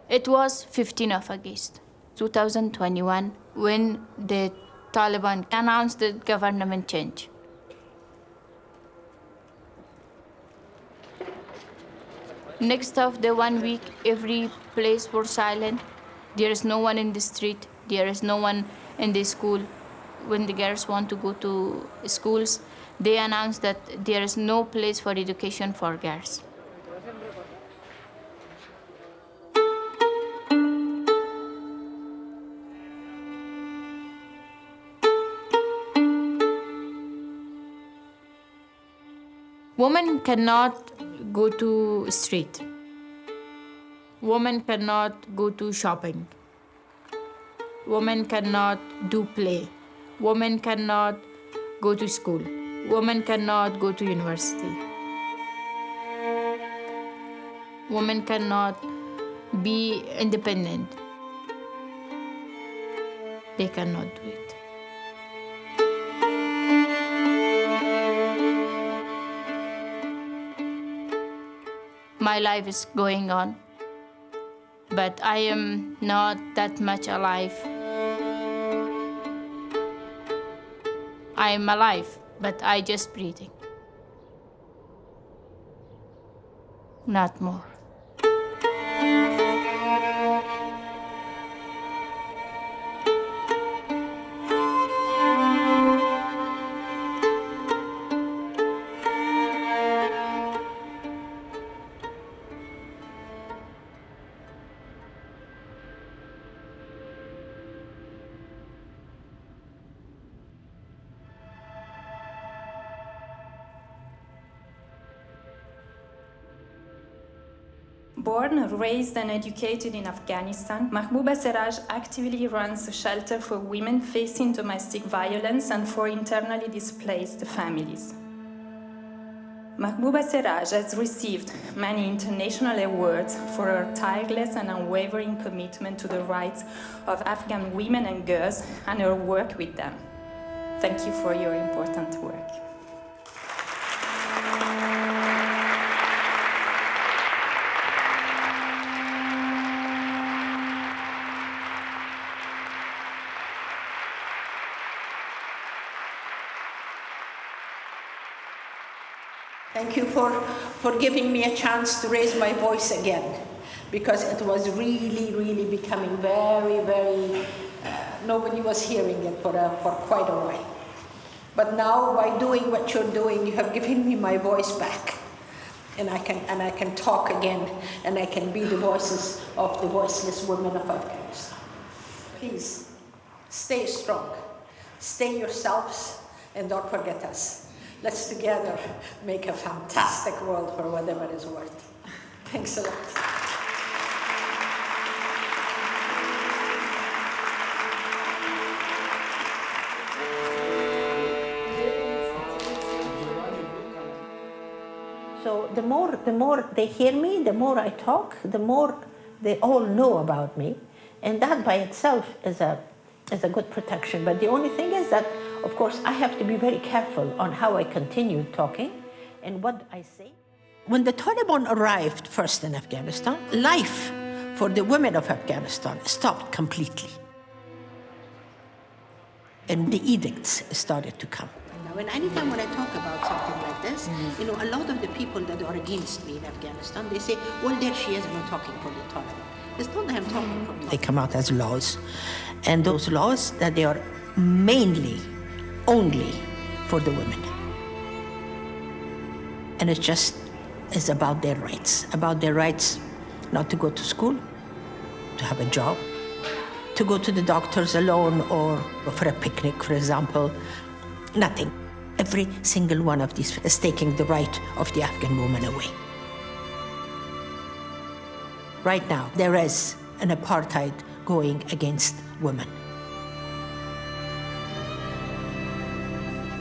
It was 15 of August, 2021, when the Taliban announced the government change. Next of the 1 week, every place was silent. There is no one in the street. There is no one in the school. When the girls want to go to schools, they announced that there is no place for education for girls. Women cannot go to street. Women cannot go to shopping. Women cannot do play. Women cannot go to school. Women cannot go to university. Women cannot be independent. They cannot do it. My life is going on, but I am not that much alive. I am alive, but I just breathing. Not more. Born, raised and educated in Afghanistan, Mahbouba Seraj actively runs a shelter for women facing domestic violence and for internally displaced families. Mahbouba Seraj has received many international awards for her tireless and unwavering commitment to the rights of Afghan women and girls and her work with them. Thank you for your important work. Thank you for giving me a chance to raise my voice again, because it was really becoming very, nobody was hearing it for quite a while. But now, by doing what you're doing, you have given me my voice back. And I can talk again, and I can be the voices of the voiceless women of Afghanistan. Please, stay strong, stay yourselves, and don't forget us. Let's together make a fantastic world for whatever is worth. Thanks a lot. So the more they hear me, the more I talk, the more they all know about me. And that by itself is a good protection. But the only thing is that, of course, I have to be very careful on how I continue talking and what I say. When the Taliban arrived first in Afghanistan, life for the women of Afghanistan stopped completely. And the edicts started to come. And anytime when I talk about something like this, a lot of the people that are against me in Afghanistan, they say, well, there she is, talking for the Taliban. It's not that I'm talking for them. They come out as laws. And those laws, that they are mainly only for the women. And it just is about their rights not to go to school, to have a job, to go to the doctors alone or for a picnic, for example. Nothing. Every single one of these is taking the right of the Afghan woman away. Right now, there is an apartheid going against women.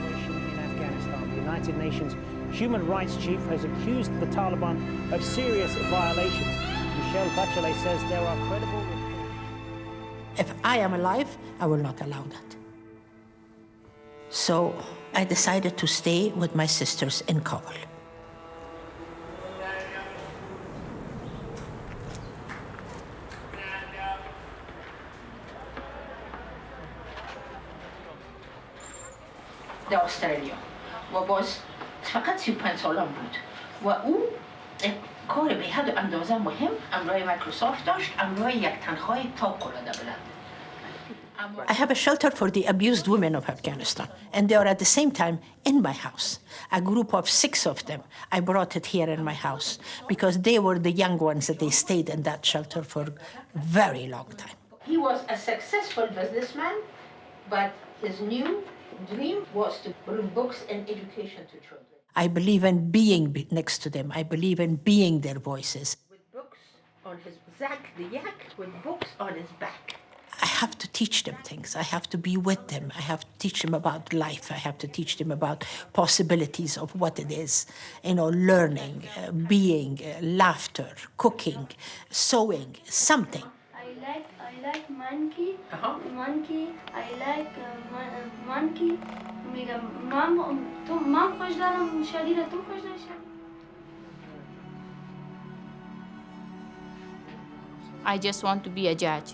In Afghanistan, the United Nations Human Rights Chief has accused the Taliban of serious violations. Michelle Bachelet says there are credible reports. If I am alive, I will not allow that. So I decided to stay with my sisters in Kabul. در استرالیا و باز فقط 35 سالم بود و او کار به حد اندازه مهم امرای مایکروسافت داشت، امرای یک تنخواه فوق‌العاده بلند. I have a shelter for the abused women of Afghanistan, and they are at the same time in my house. A group of 6 of them, I brought it here in my house because they were the young ones that they stayed in that shelter for a very long time. He was a successful businessman, but his new dream was to bring books and education to children. I believe in being next to them. I believe in being their voices. With books on his back, the yak with books on his back. I have to teach them things. I have to be with them. I have to teach them about life. I have to teach them about possibilities of what it is. Learning, being, laughter, cooking, sewing, something. I like monkey. Monkey. I like monkey. میگم من خوش دارم شدیده تو خوش داری شدید. I just want to be a judge.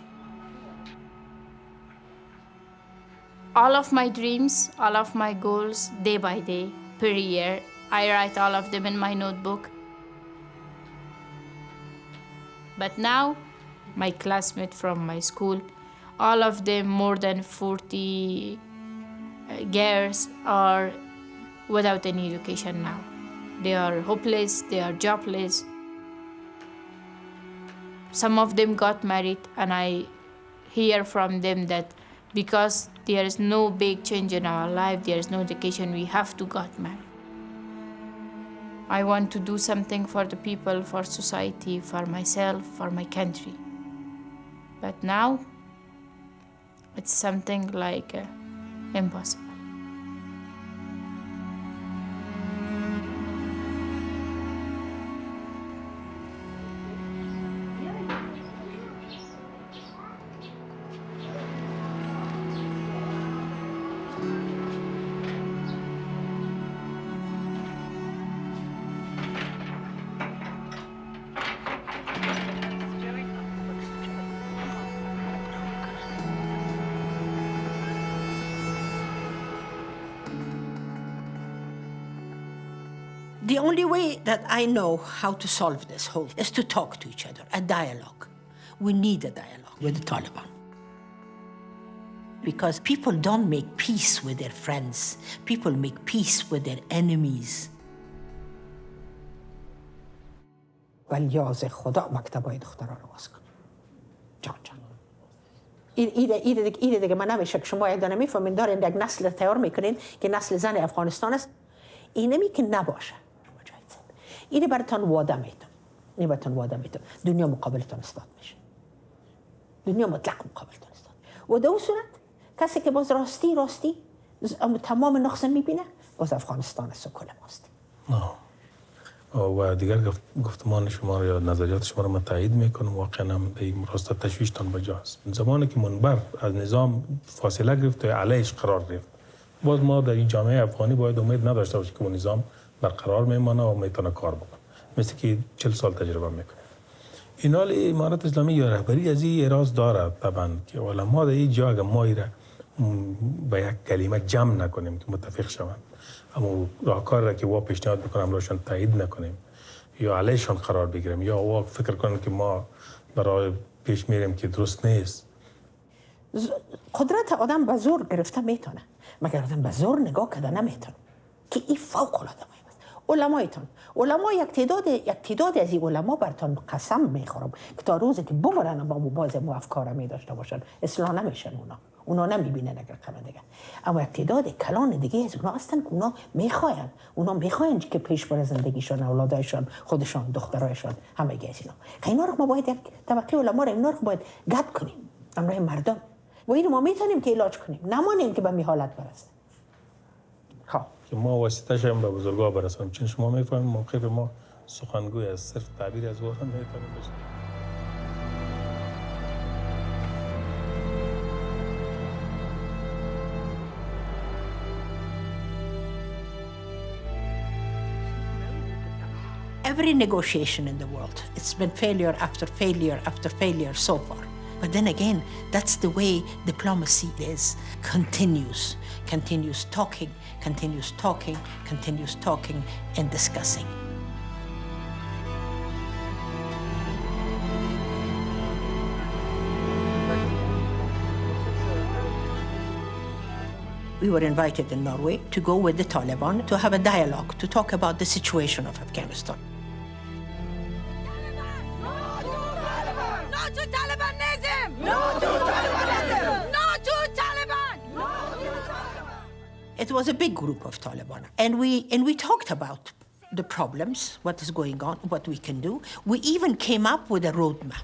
All of my dreams, all of my goals, day by day, per year, I write all of them in my notebook. But now, my classmates from my school, all of them, more than 40 girls, are without any education now. They are hopeless, they are jobless. Some of them got married, and I hear from them that because there is no big change in our life, there is no education, we have to get married. I want to do something for the people, for society, for myself, for my country. But now, it's something like impossible. The only way that I know how to solve this whole is to talk to each other, a dialogue. We need a dialogue with the Taliban. Because people don't make peace with their friends. People make peace with their enemies. ولیاز خدا مکتبای دختران رو باز کن. جان. ایده دیگه من نمیشه که شما ایده نمیفهمین دارین یک نسل تیار میکنین که نسل زن افغانستان است. اینه می که نباشه. اینه براتون وعده میتون. دنیا مقابلتون استاد میشه. دنیا مطلق مقابلتون استاد. و در اون صورت کسی که باز راستی تمام نقص میبینه باز افغانستان است و کل ماست. و دیگر گفتمان شما را یا نظریات شما را من تایید میکنم. واقعا هم به این راستا تشویشتان بجاست. زمانی که منبر از نظام فاصله گرفت و علیش قرار گرفت، باز ما در این جامعه افغانی باید امید نداشته باشیم که اون نظام برقرار میمانه و میتونه کار بکنه، مثل که 40 سال تجربه میکنه. این حال امارات اسلامی یا رهبری از این اراز داره طبعا که علما در این جا اگر ما ایره به یک کلمه جمع نکنیم که متفق شوند، اما راهکار را که وا پیشنهاد میکنم راشون تایید نکنیم یا علیشان قرار بگیریم یا وا فکر کنیم که ما برای پیش میریم که درست نیست. قدرت آدم به زور گرفته میتونه، مگر آدم به زور نگاه کرده نمیتونه که این فوق العاده مهم است. علما یک تعداد از این علما براتون قسم میخورم که تا روزی که بمرن با باز مو افکار می داشته باشن اصلاح نمیشن. اونا نمیبینن اگر کم دیگه، اما یک تعداد کلان دیگه از اونا هستن که اونا میخواین که پیش بر زندگیشون، اولادایشون، خودشون، دخترایشون، همه گیز اینا. که اینا رو ما باید یک طبقه علما رو اینا رو باید گد کنیم امروی مردم و اینو ما میتونیم که علاج کنیم، نمانیم که به می حالت برسه. خب که ما واسطه‌اش هم به بزرگا برسونیم، چون شما میفهمید موقف ما سخنگوی از صرف تعبیر از واقعا میتونیم بشه. Every negotiation in the world, it's been failure after failure after failure so far. But then again, that's the way diplomacy is. Continues talking, and discussing. We were invited in Norway to go with the Taliban to have a dialogue, to talk about the situation of Afghanistan. No to Talibanism! No to Talibanism! No to Taliban! No to Taliban! It was a big group of Taliban, and we talked about the problems, what is going on, what we can do. We even came up with a roadmap.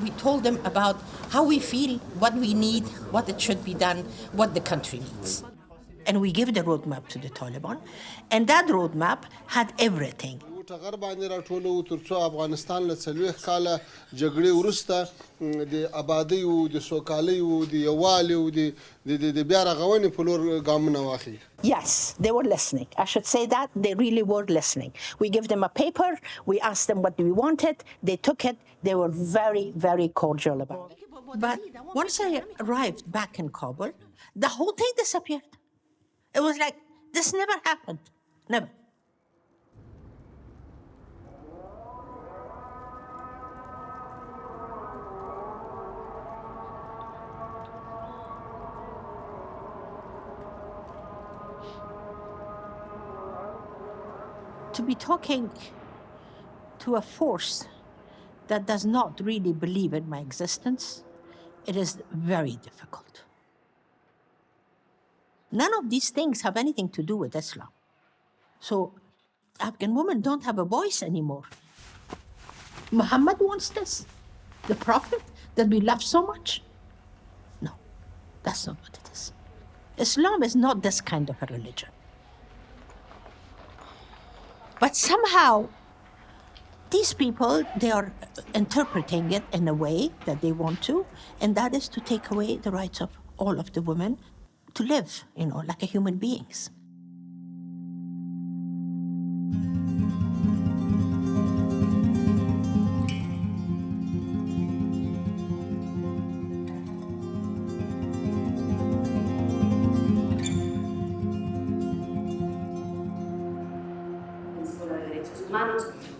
We told them about how we feel, what we need, what it should be done, what the country needs. And we gave the roadmap to the Taliban, and that roadmap had everything. ټغر باندې راټولو ترڅو افغانستان له 40 کاله جګړې وروسته د آبادۍ او د سوکالۍ او د یووالي او د بیا رغونې په لور ګامونه واخلي. Yes, they were listening. I should say that. They really were listening. We gave them a paper. We asked them what we wanted. They took it. They were very, very cordial about it. But once I arrived back in Kabul, the whole thing disappeared. It was like, this never happened. Never. To be talking to a force that does not really believe in my existence, it is very difficult. None of these things have anything to do with Islam. So Afghan women don't have a voice anymore. Muhammad wants this, the Prophet that we love so much. No, that's not what it is. Islam is not this kind of a religion. But somehow, these people, they are interpreting it in a way that they want to, and that is to take away the rights of all of the women to live, like a human beings.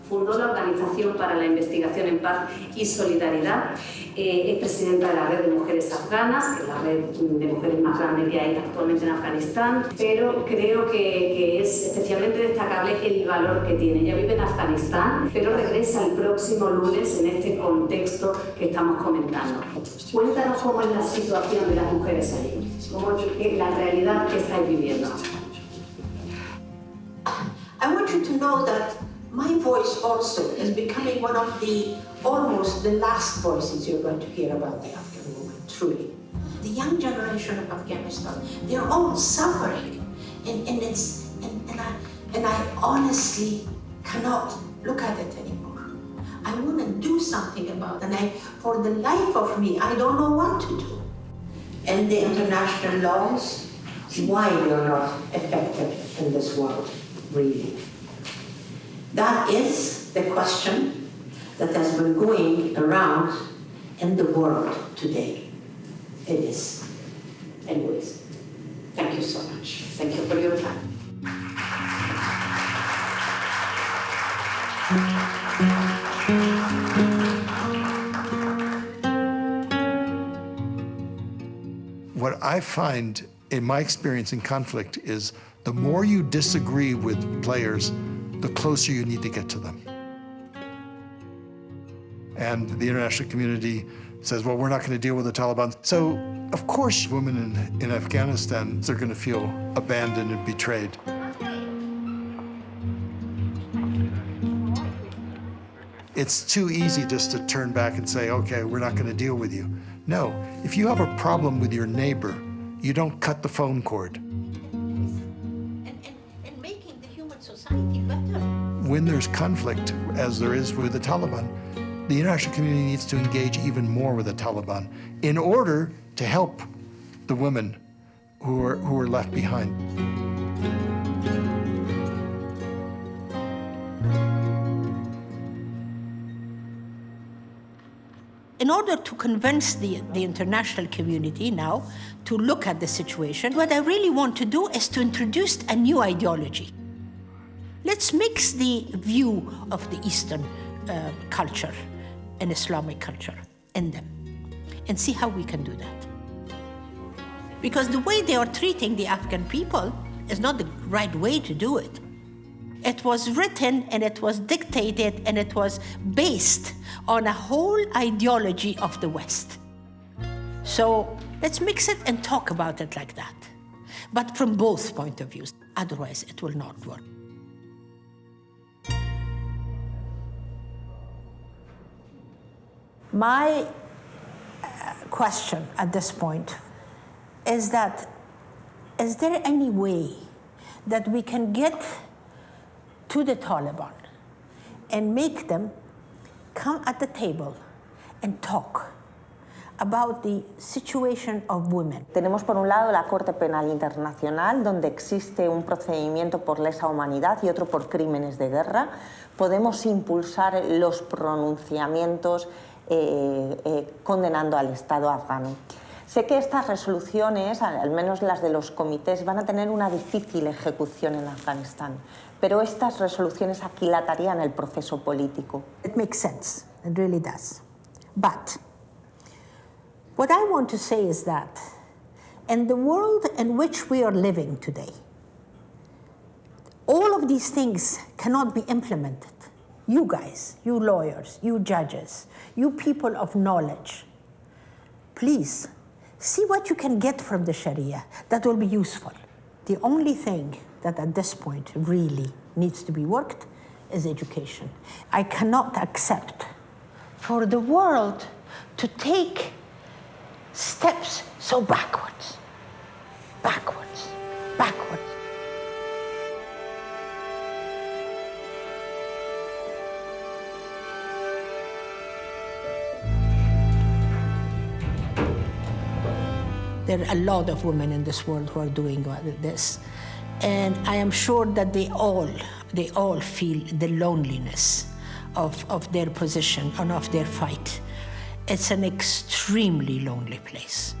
Fundó la Organización para la Investigación en Paz y Solidaridad. Es presidenta de la Red de Mujeres Afganas, que es la red de mujeres más grande que hay actualmente en Afganistán, pero creo que es especialmente destacable el valor que tiene. Ella vive en Afganistán, pero regresa el próximo lunes en este contexto que estamos comentando. Cuéntanos cómo es la situación de las mujeres allí, cómo es la realidad que estáis viviendo. I want you to know that my voice also is becoming one of almost the last voices you're going to hear about the Afghan woman, truly. The young generation of Afghanistan, they're all suffering. And I honestly cannot look at it anymore. I want to do something about it. And for the life of me, I don't know what to do. And the international laws, why they are not effective in this world, really. That is the question that has been going around in the world today. It is. Anyways, thank you so much. Thank you for your time. What I find in my experience in conflict is the more you disagree with players, the closer you need to get to them. And the international community says, well, we're not going to deal with the Taliban. So, of course, women in Afghanistan, they're going to feel abandoned and betrayed. It's too easy just to turn back and say, okay, we're not going to deal with you. No, if you have a problem with your neighbor, you don't cut the phone cord. When there's conflict, as there is with the Taliban, the international community needs to engage even more with the Taliban in order to help the women who are left behind. In order to convince the international community now to look at the situation, what I really want to do is to introduce a new ideology. Let's mix the view of the Eastern culture and Islamic culture in them and see how we can do that. Because the way they are treating the Afghan people is not the right way to do it. It was written and it was dictated and it was based on a whole ideology of the West. So let's mix it and talk about it like that, but from both point of views. Otherwise, it will not work. My question at this point is that, is there any way that we can get to the Taliban and make them come at the table and talk about the situation of women? Tenemos por un lado la Corte Penal Internacional, donde existe un procedimiento por lesa humanidad y otro por crímenes de guerra. Podemos impulsar los pronunciamientos condenando al Estado afgano. Sé que estas resoluciones, al menos las de los comités, van a tener una difícil ejecución en Afganistán, pero estas resoluciones aquilatarían el proceso político. It makes sense, it really does. But what I want to say is that in the world in which we are living today, all of these things cannot be implemented. You guys, you lawyers, you judges, you people of knowledge, please see what you can get from the Sharia that will be useful. The only thing that at this point really needs to be worked is education. I cannot accept for the world to take steps so backwards, backwards, backwards. There are a lot of women in this world who are doing this. And I am sure that they all feel the loneliness of their position and of their fight. It's an extremely lonely place.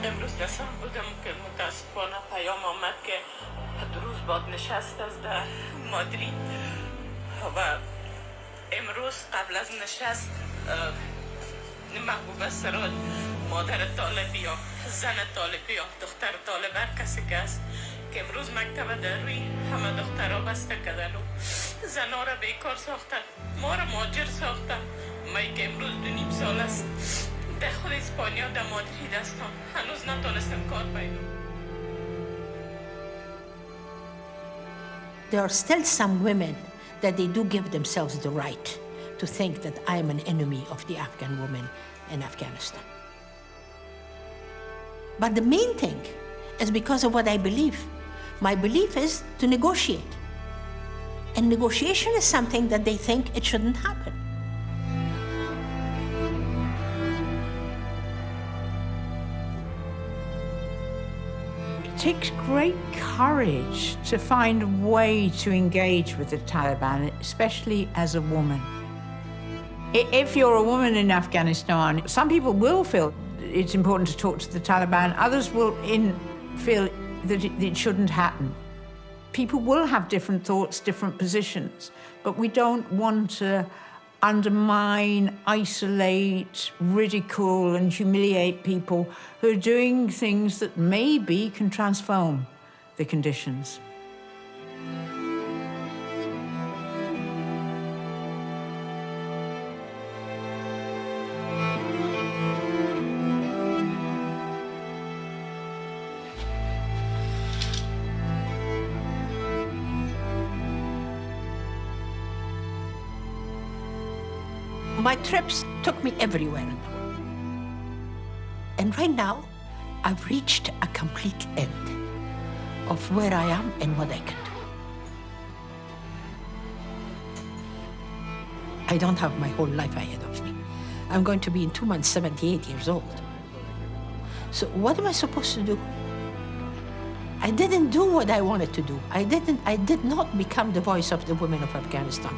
امروز دستم بودم که متاسفانه پیام آمد که روز بعد نشست است در مادرید و امروز قبل از نشست محبوبه سراج مادر طالبی یا زن طالبی یا دختر طالب هر کسی که است که امروز مکتب در روی همه دخترها بسته کردن و زنها را بیکار ساختن ما را مهاجر ساختن مایی که امروز 2.5 سال است در خود اسپانیا در مادرید هستم هنوز نتونستم کار پیدا. There are still some women that they do give themselves the right to think that I am an enemy of the Afghan woman in Afghanistan. But the main thing is because of what I believe. My belief is to negotiate. And negotiation is something that they think it shouldn't happen. It takes great courage to find a way to engage with the Taliban, especially as a woman. If you're a woman in Afghanistan, some people will feel it's important to talk to the Taliban, others will feel that it shouldn't happen. People will have different thoughts, different positions, but we don't want to undermine, isolate, ridicule, and humiliate people who are doing things that maybe can transform the conditions. My trips took me everywhere in the world. And right now, I've reached a complete end of where I am and what I can do. I don't have my whole life ahead of me. I'm going to be in 2 months 78 years old. So what am I supposed to do? I didn't do what I wanted to do. I did not become the voice of the women of Afghanistan.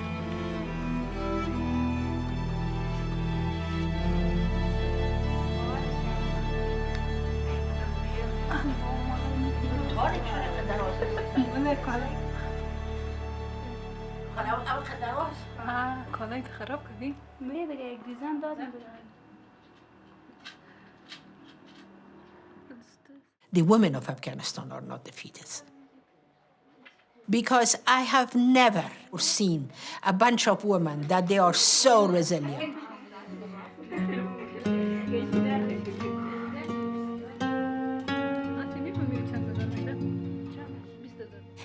The women of Afghanistan are not defeated. Because I have never seen a bunch of women that they are so resilient.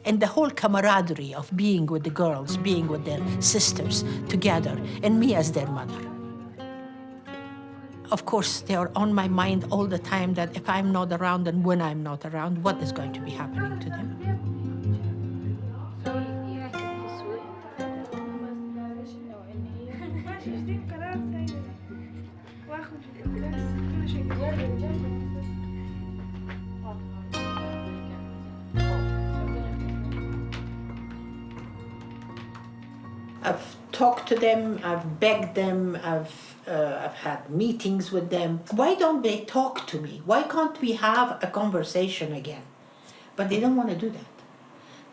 And the whole camaraderie of being with the girls, being with their sisters together, and me as their mother. Of course, they are on my mind all the time that if I'm not around and when I'm not around, what is going to be happening to them? I've talked to them, I've begged them, I've had meetings with them. Why don't they talk to me? Why can't we have a conversation again? But they don't want to do that.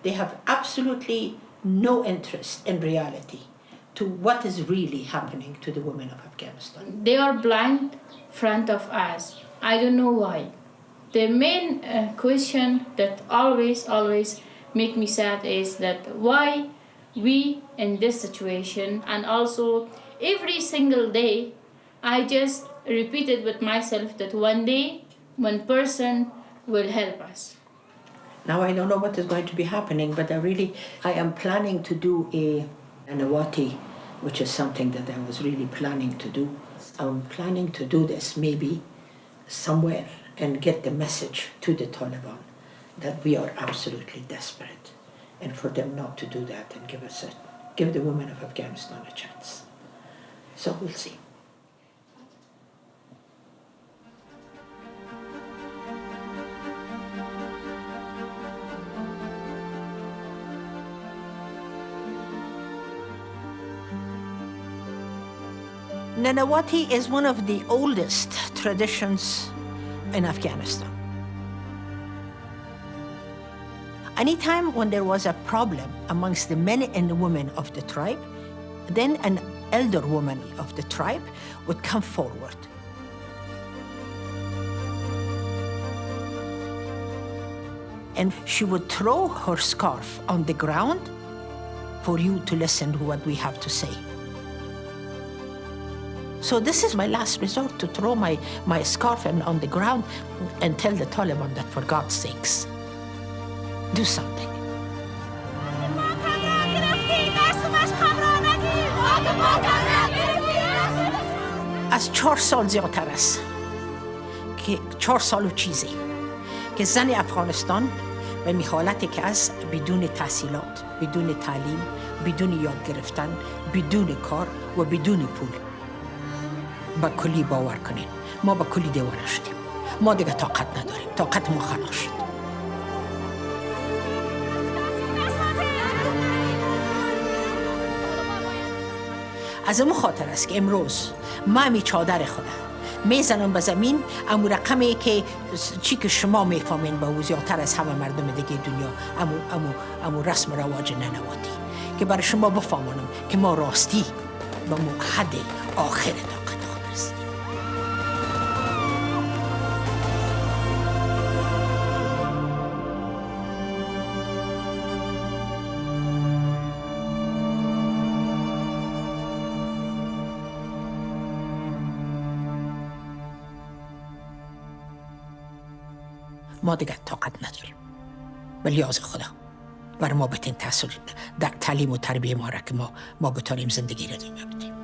They have absolutely no interest in reality to what is really happening to the women of Afghanistan. They are blind in front of us. I don't know why. The main question that always make me sad is that why we in this situation, and also every single day I just repeated with myself that one day one person will help us. Now I don't know what is going to be happening, but I am planning to do a Nanawati, which is something that I was really planning to do. I'm planning to do this maybe somewhere and get the message to the Taliban that we are absolutely desperate, and for them not to do that and give the women of Afghanistan a chance. So we'll see. Nanawati is one of the oldest traditions in Afghanistan. Anytime when there was a problem amongst the men and the women of the tribe, then an elder woman of the tribe would come forward. And she would throw her scarf on the ground for you to listen to what we have to say. So this is my last resort, to throw my scarf on the ground and tell the Taliban that, for God's sakes, do something. از 4 سال زیادتر است که 4 سال و چیزی که زن افغانستان به این حالتی که از بدون تحصیلات، بدون تعلیم، بدون یاد گرفتن، بدون کار و بدون پول. با کلی باور کنین ما با کلی دیوانه شدیم. ما دیگه طاقت نداریم. طاقت ما خلاص شد. از اون خاطر است که امروز ما می چادر خودم میزنم به زمین، امو رقمی که چی که شما میفهمین با وزیاتر از همه مردم دیگه دنیا، امو رسم رواج ننواتی که برای شما بفهمونم که ما راستی با مو حد آخر طاقت خود رسیدیم. ما دیگر طاقت نداریم به لیاز خدا برای ما بتین تحصیل در تعلیم و تربیه ما را که ما بتانیم زندگی را ادامه بدیم.